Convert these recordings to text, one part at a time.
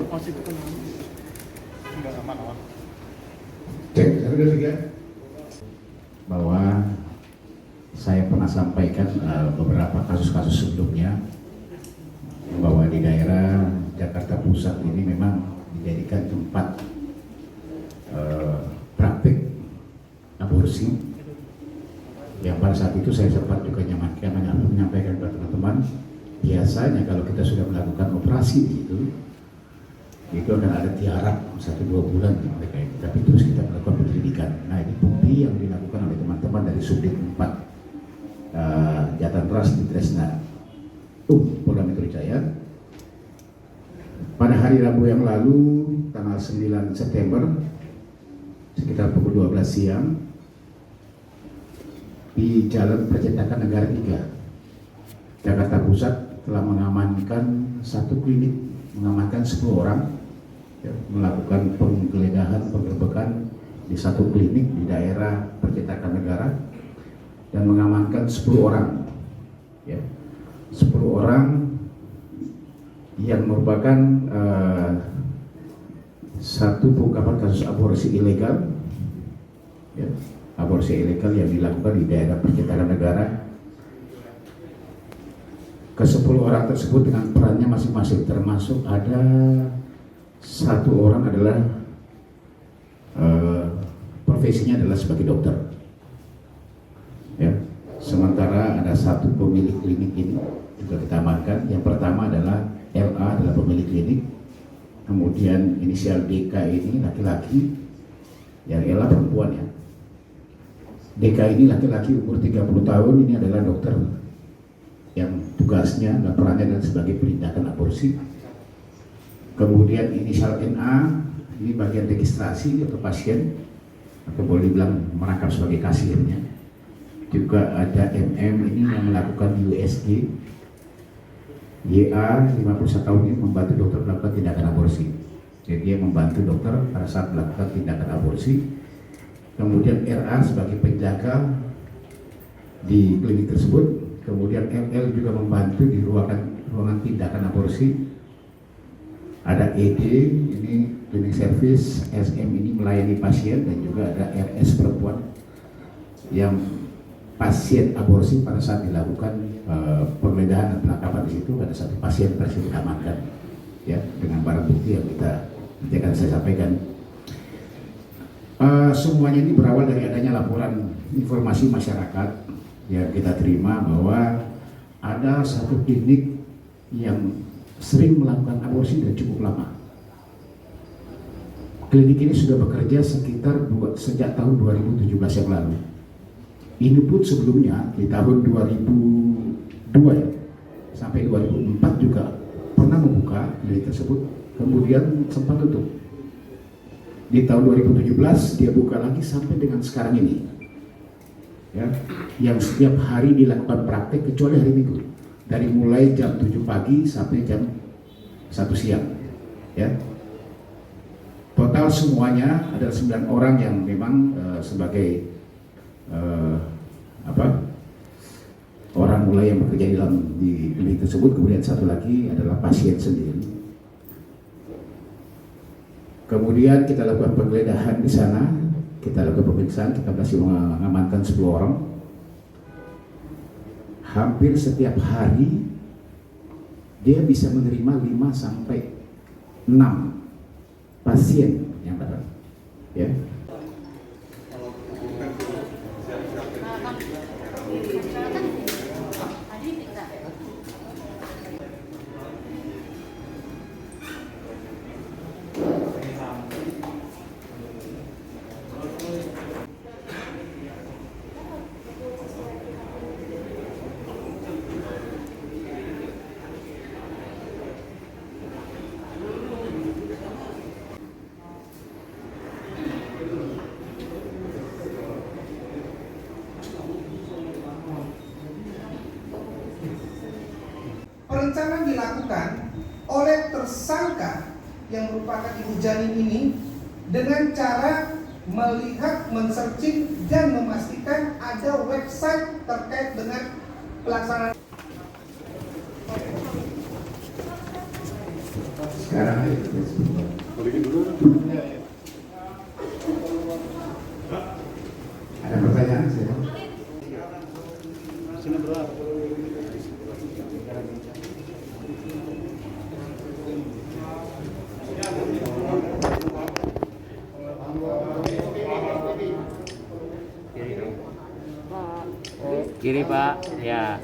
Masih berkenan. Enggak aman. Cek, bahwa saya pernah sampaikan beberapa kasus-kasus sebelumnya bahwa di daerah Jakarta Pusat ini memang dijadikan tempat praktik aborsi yang pada saat itu saya sempat juga menyampaikan kepada teman-teman, biasanya kalau kita sudah melakukan operasi itu akan ada tiarap 1-2 bulan mereka ini, tapi terus kita melakukan penyelidikan. Nah, ini bukti yang dilakukan oleh teman-teman dari Subdit 4 Jatan Ras di Tresna Polda Metro Jaya pada hari Rabu yang lalu tanggal 9 September sekitar pukul 12 siang di Jalan Percetakan Negara 3 Jakarta Pusat telah mengamankan satu klinik, mengamankan 10 orang melakukan penggeledahan, penggerbekan di satu klinik di daerah Percetakan Negara dan mengamankan 10 orang 10 orang yang merupakan satu pengungkapan kasus aborsi ilegal aborsi ilegal yang dilakukan di daerah Percetakan Negara. Ke-10 orang tersebut dengan perannya masing-masing, termasuk ada 1 orang adalah profesinya adalah sebagai dokter, sementara ada 1 pemilik klinik ini juga kita amankan. Yang pertama adalah LA, adalah pemilik klinik, kemudian inisial DK ini laki-laki, yang LA perempuan DK ini laki-laki umur 30 tahun, ini adalah dokter yang tugasnya dan perannya adalah sebagai penindakan aborsi. Kemudian inisial NA ini bagian registrasi atau pasien, atau boleh dibilang merangkap sebagai kasirnya. Juga ada MM ini yang melakukan USG. YA 51 tahun ini membantu dokter melakukan tindakan aborsi. Jadi dia membantu dokter pada saat melakukan tindakan aborsi. Kemudian RA sebagai penjaga di klinik tersebut. Kemudian LL juga membantu di ruangan tindakan aborsi. Ada ED, ini klinik service, SM ini melayani pasien, dan juga ada RS perempuan yang pasien aborsi pada saat dilakukan penggeledahan dan penangkapan di situ. Ada 1 pasien berhasil diamankan dengan barang bukti yang nanti akan saya sampaikan. Semuanya ini berawal dari adanya laporan informasi masyarakat yang kita terima bahwa ada 1 klinik yang sering melakukan aborsi dan cukup lama. Klinik ini sudah bekerja sejak tahun 2017 yang lalu. Ini pun sebelumnya di tahun 2002 sampai 2004 juga pernah membuka klinik tersebut, kemudian sempat tutup. Di tahun 2017 dia buka lagi sampai dengan sekarang ini. Yang setiap hari dilakukan praktek kecuali hari Minggu, dari mulai jam 7 pagi sampai jam 1 siang. Total semuanya adalah 9 orang yang memang sebagai orang mulai yang bekerja di klinik tersebut. Kemudian 1 lagi adalah pasien sendiri. Kemudian kita lakukan penggeledahan di sana, kita lakukan pemeriksaan, kita berhasil mengamankan 10 orang. Hampir setiap hari dia bisa menerima 5 sampai 6 pasien yang datang. berencana dilakukan oleh tersangka yang merupakan Ibu Janin ini dengan cara melihat, men-searching dan memastikan ada website terkait dengan pelaksanaan. Sekarang Balikin dulu. ada pertanyaan saya. Sini berapa? Kiri Pak, ya.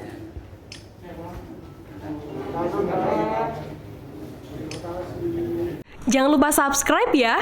Jangan lupa subscribe ya.